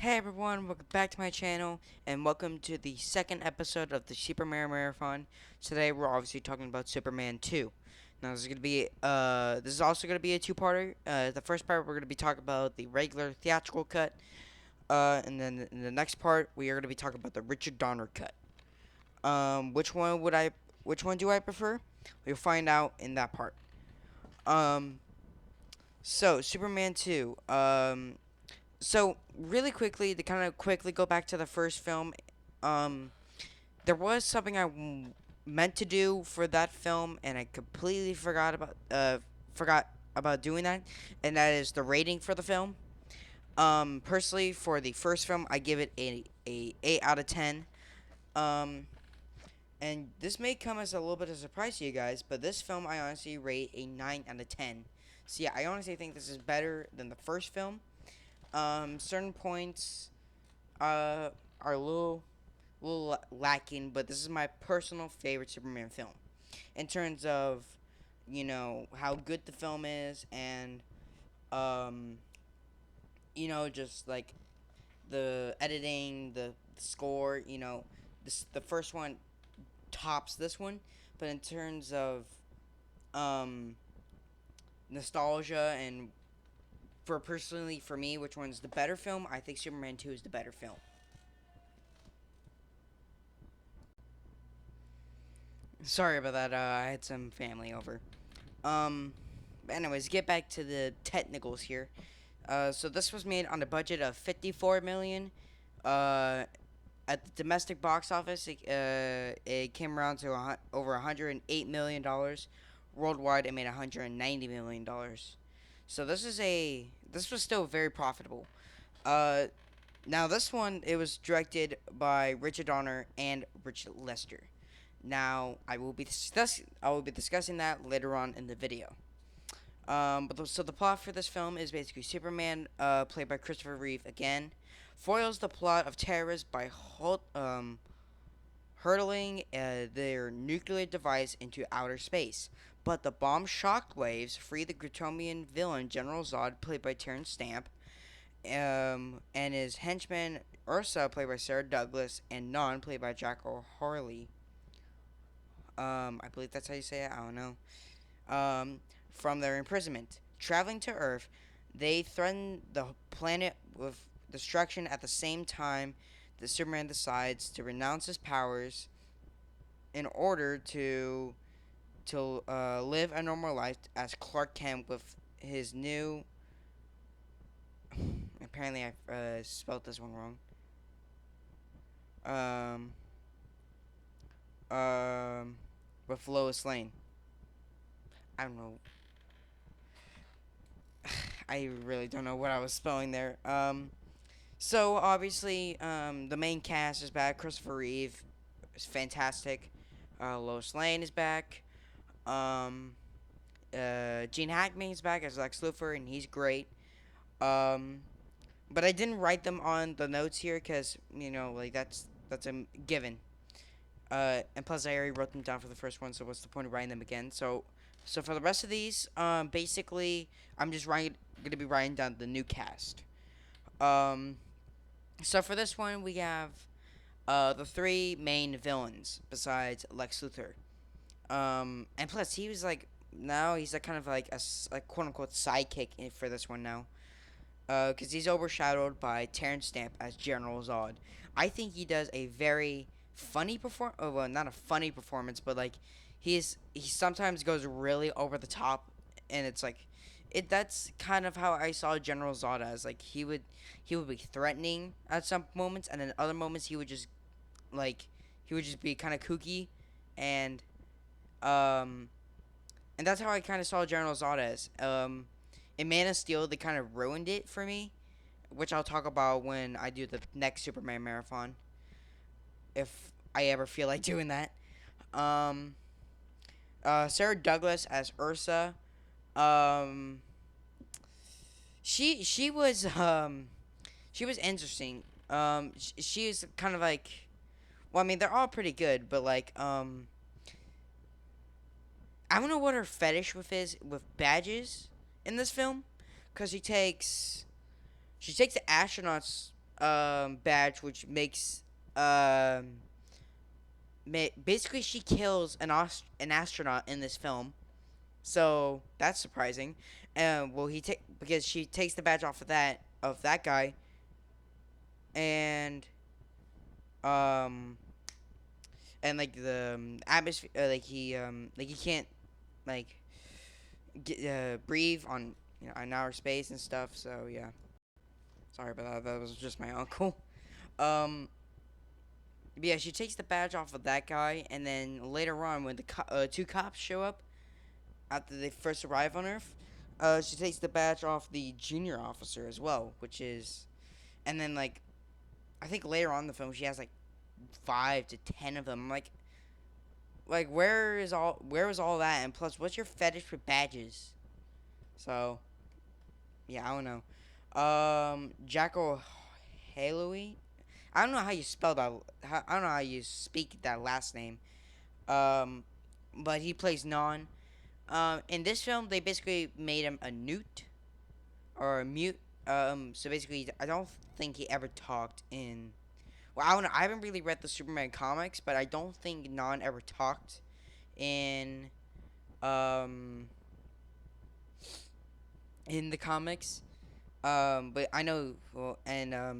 Hey everyone, welcome back to my channel, and welcome to the second episode of the Superman Marathon. Today we're obviously talking about Superman 2. Now this is also gonna be a two-parter. The first part we're gonna be talking about the regular theatrical cut, and then in the next part we are gonna be talking about the Richard Donner cut. Which one do I prefer? We'll find out in that part. Um, so Superman 2. So really quickly to kind of quickly go back to the first film, um, there was something meant to do for that film, and I completely forgot about doing that, and that is the rating for the film. Personally, for the first film, I give it a 8 out of 10. Um, and this may come as a little bit of a surprise to you guys, but this film I honestly rate a 9 out of 10. So yeah, I honestly think this is better than the first film. Certain points are a little lacking, but this is my personal favorite Superman film in terms of how good the film is, and um just like the editing, the score. The first one tops this one, but in terms of um nostalgia and for me, which one's the better film, I think Superman 2 is the better film. Sorry about that. I had some family over. But anyways, get back to the technicals here. So this was made on a budget of 54 million. At the domestic box office, it came around to over 108 million dollars. Worldwide, it made 190 million dollars. So this was still very profitable. Uh, Now this one, it was directed by Richard Donner and Richard Lester. Now I will be discussing that later on in the video. So the plot for this film is basically Superman, played by Christopher Reeve again, foils the plot of terrorists by hurtling their nuclear device into outer space. But the bomb shockwaves free the Kryptonian villain General Zod, played by Terrence Stamp, and his henchman Ursa, played by Sarah Douglas, and Non, played by Jack O'Harley. I believe that's how you say it. I don't know. From their imprisonment. Traveling to Earth, they threaten the planet with destruction at the same time that Superman decides to renounce his powers in order to live a normal life as Clark Kent with his new. Apparently, I spelled this one wrong. Um, um, with Lois Lane. I don't know. I really don't know what I was spelling there. So obviously, the main cast is back. Christopher Reeve is fantastic. Lois Lane is back. Um, Gene Hackman is back as Lex Luthor, and he's great. Um, but I didn't write them on the notes here because like that's a given. And plus I already wrote them down for the first one, so what's the point of writing them again? So for the rest of these, basically I'm just gonna be writing down the new cast. Um, so for this one we have the three main villains besides Lex Luthor. And plus he was like now he's like kind of like a quote unquote sidekick for this one now. Because he's overshadowed by Terrence Stamp as General Zod. I think he does a very funny perform. Oh, well, not a funny performance, but like he sometimes goes really over the top, and it's like That's kind of how I saw General Zod as. Like he would be threatening at some moments, and then other moments like he would just be kind of kooky, and um and that's how I kind of saw General Zod as. In Man of Steel, they kind of ruined it for me, which I'll talk about when I do the next Superman marathon, if I ever feel like doing that. Um, Sarah Douglas as Ursa. Um, she was she was interesting. She's kind of like, well, I mean, they're all pretty good, but like I don't know what her fetish with badges in this film, cause she takes the astronauts badge, which makes um basically she kills an astronaut in this film. So that's surprising. Well, because she takes the badge off of that guy, and um like the atmosphere, like he can't like breathe on on outer space and stuff. So yeah, sorry about that. That was just my uncle. Um, but yeah, she takes the badge off of that guy, and then later on, when the two cops show up after they first arrive on Earth, she takes the badge off the junior officer as well, which is, and then like I think later on in the film she has like 5 to 10 of them. Like where is all that? And plus, what's your fetish for badges? So yeah, I don't know. Jacko Hallowy. I don't know how you spell that. I don't know how you speak that last name. Um, but he plays Non. In this film, they basically made him a newt or a mute. So basically, I don't think he ever talked in. Well, I don't know. I haven't really read the Superman comics, but I don't think Non ever talked in um in the comics. But I know. Well, and oh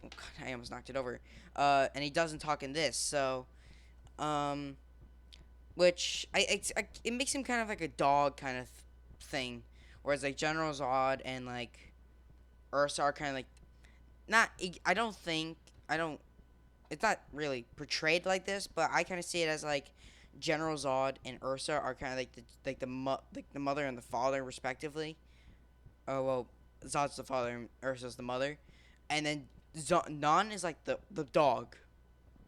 God, I almost knocked it over. And he doesn't talk in this, so um, which it makes him kind of like a dog kind of thing, whereas like General Zod and like Ursa are kind of like not. I don't think I don't. It's not really portrayed like this, but I kind of see it as like General Zod and Ursa are kind of like the mother and the father respectively. Oh well, Zod's the father and Ursa's the mother, and then Non is like the dog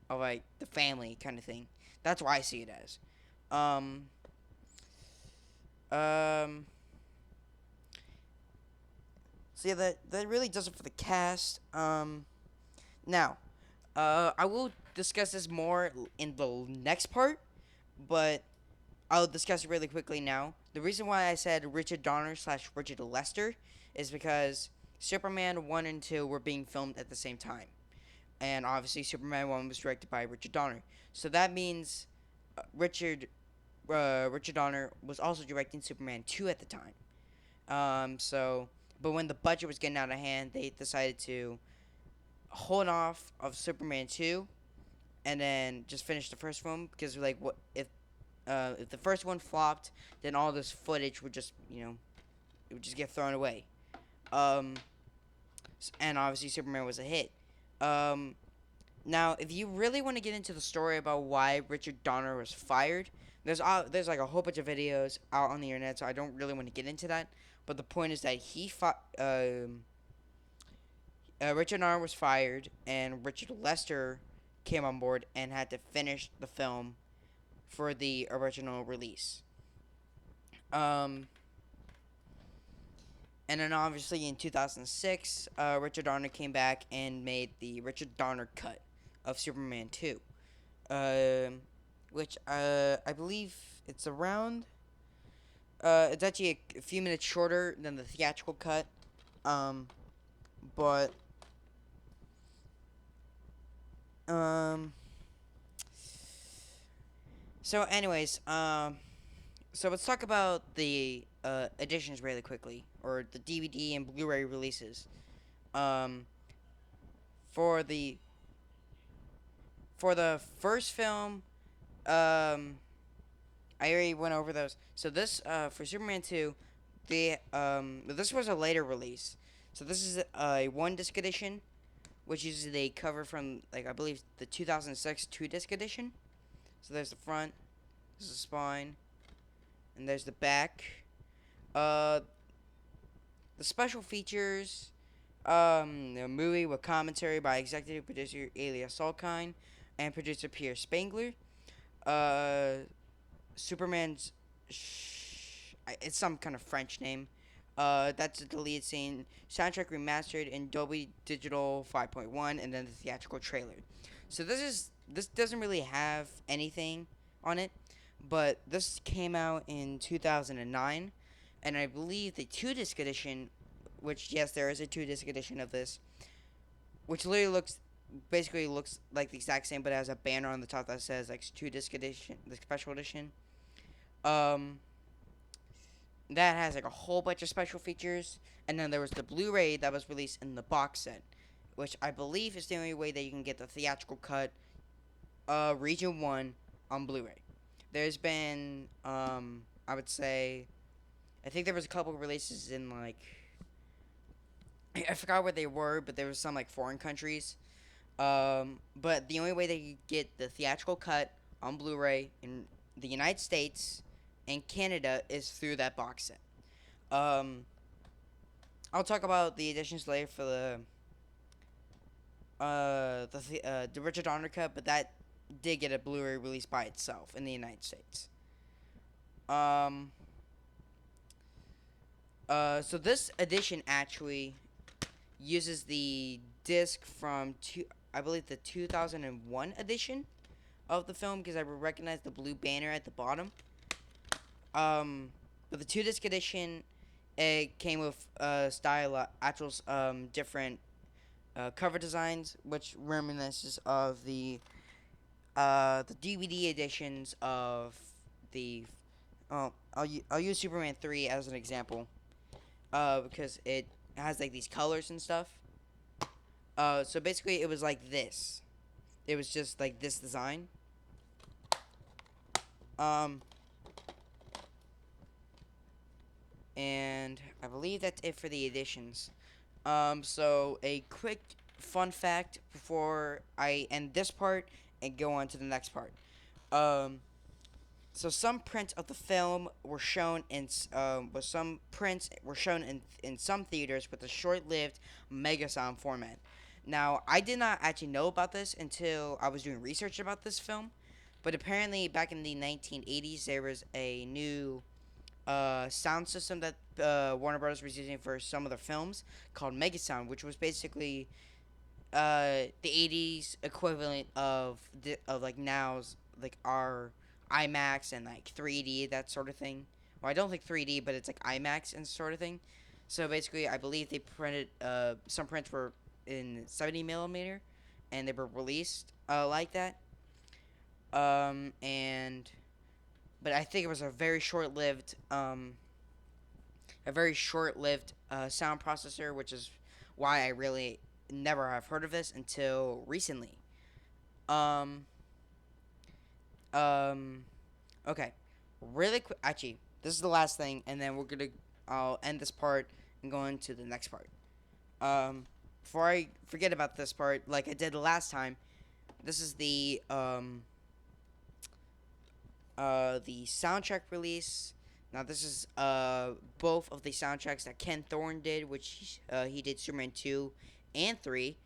of like the family kind of thing. That's why I see it as. Um. Um. So yeah, that really does it for the cast. Now, I will discuss this more in the next part, but I'll discuss it really quickly now. The reason why I said Richard Donner slash Richard Lester is because Superman 1 and 2 were being filmed at the same time. And obviously, Superman 1 was directed by Richard Donner. So that means Richard Donner was also directing Superman 2 at the time. But when the budget was getting out of hand, they decided to hold off of Superman 2 and then just finish the first film because like what if the first one flopped, then all this footage would just it would just get thrown away. Um, and obviously Superman was a hit. Um, Now, if you really want to get into the story about why Richard Donner was fired, there's like a whole bunch of videos out on the internet, so I don't really want to get into that. But the point is that Richard Donner was fired, and Richard Lester came on board and had to finish the film for the original release. Um, and then obviously in 2006, Richard Donner came back and made the Richard Donner cut of Superman 2. Which I believe it's around. It's actually a few minutes shorter than the theatrical cut. But so anyways, so let's talk about the editions really quickly, or the DVD and Blu-ray releases. Um, for the first film, I already went over those. So this for Superman 2, this was a later release. So this is a one disc edition, which uses the cover from like I believe the 2006 two disc edition. So there's the front, there's the spine, and there's the back. Uh, the special features, the movie with commentary by executive producer Elias Salkind and producer Pierre Spangler. Uh, Superman's, it's some kind of French name. That's a deleted scene. Soundcheck remastered in Dolby Digital 5.1, and then the theatrical trailer. So this doesn't really have anything on it, but this came out in 2009, and I believe the two disc edition, which yes, there is a two disc edition of this, which literally looks like the exact same, but it has a banner on the top that says like 2 disc edition, the special edition. Um, that has like a whole bunch of special features, and then there was the Blu-ray that was released in the box set, which I believe is the only way that you can get the theatrical cut, Region One on Blu-ray. There's been, I would say, I think there was a couple releases in like I forgot where they were, but there was some like foreign countries. But the only way that you get the theatrical cut on Blu-ray in the United States and Canada is through that box set. Um, I'll talk about the editions later for the Richard Donner cut, but that did get a Blu-ray release by itself in the United States. Um, so this edition actually uses the disc from I believe the 2001 edition of the film because I recognize the blue banner at the bottom. But the 2 disc edition, it came with actual different cover designs, which reminisces of the DVD editions of the. I'll use Superman 3 as an example, because it has like these colors and stuff. So basically, it was like this. It was just like this design. And I believe that's it for the editions. So a quick fun fact before I end this part and go on to the next part. So some prints of the film were shown in some theaters with a short-lived mega sound format. Now, I did not actually know about this until I was doing research about this film, but apparently back in the 1980s there was a new sound system that Warner Brothers was using for some of their films called Mega Sound, which was basically the 80s equivalent of like now's like our IMAX and like 3D, that sort of thing. Well, I don't think 3D, but it's like IMAX and sort of thing. So basically, I believe they printed some prints were in 70 millimeter, and they were released like that. And but I think it was a very short-lived sound processor, which is why I really never have heard of this until recently. Um, okay, really quick. Actually, this is the last thing, and then I'll end this part and go into the next part. Before I forget about this part, like I did the last time, this is the soundtrack release. Now this is both of the soundtracks that Ken Thorne did, which he did Superman 2 and 3.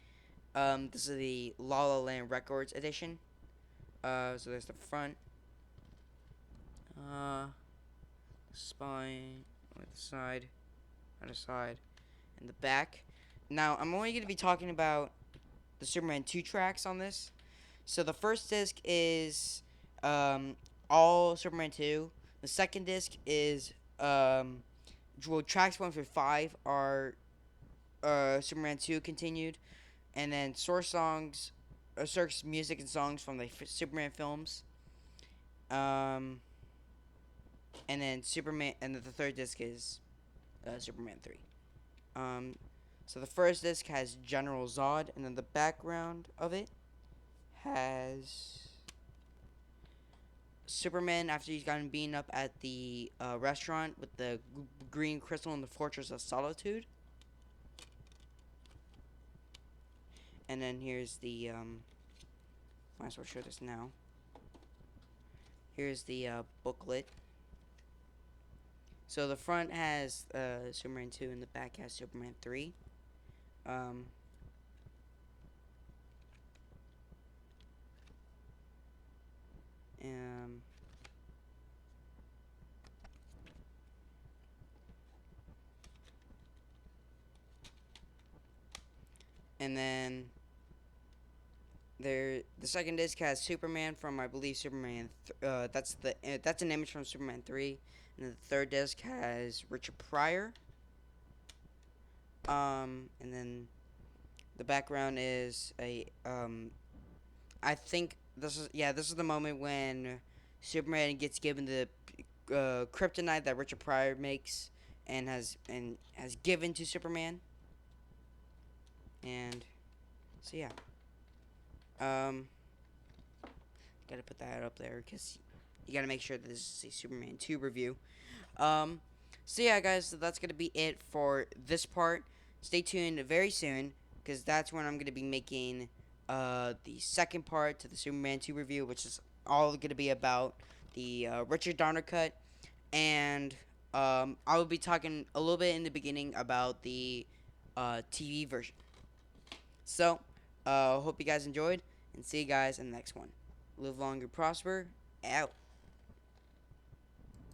This is the La La Land Records edition. So there's the front, spine, on the side, other side, and the back. Now I'm only going to be talking about the Superman 2 tracks on this. So the first disc is all Superman 2. The second disc is tracks 1 through 5 are Superman 2 continued, and then source music and songs from the Superman films. And then the third disc is Superman 3. So the first disc has General Zod, and then the background of it has Superman after he's gotten beaten up at the restaurant with the green crystal in the Fortress of Solitude. And then here's the might as well show this now. Here's the booklet. So the front has Superman 2 and the back has Superman 3. And then the second disc has Superman from I believe Superman. That's an image from Superman 3, and the third disc has Richard Pryor. And then The background is a I think this is the moment when Superman gets given the kryptonite that Richard Pryor makes and has given to Superman. And so yeah, um, gotta put that up there because you gotta make sure that this is a Superman 2 review. Um, so yeah, guys, so that's gonna be it for this part. Stay tuned very soon because that's when I'm gonna be making the second part to the Superman 2 review, which is all gonna be about the Richard Donner cut, and I will be talking a little bit in the beginning about the TV version. So, hope you guys enjoyed, and see you guys in the next one. Live long and prosper. Out.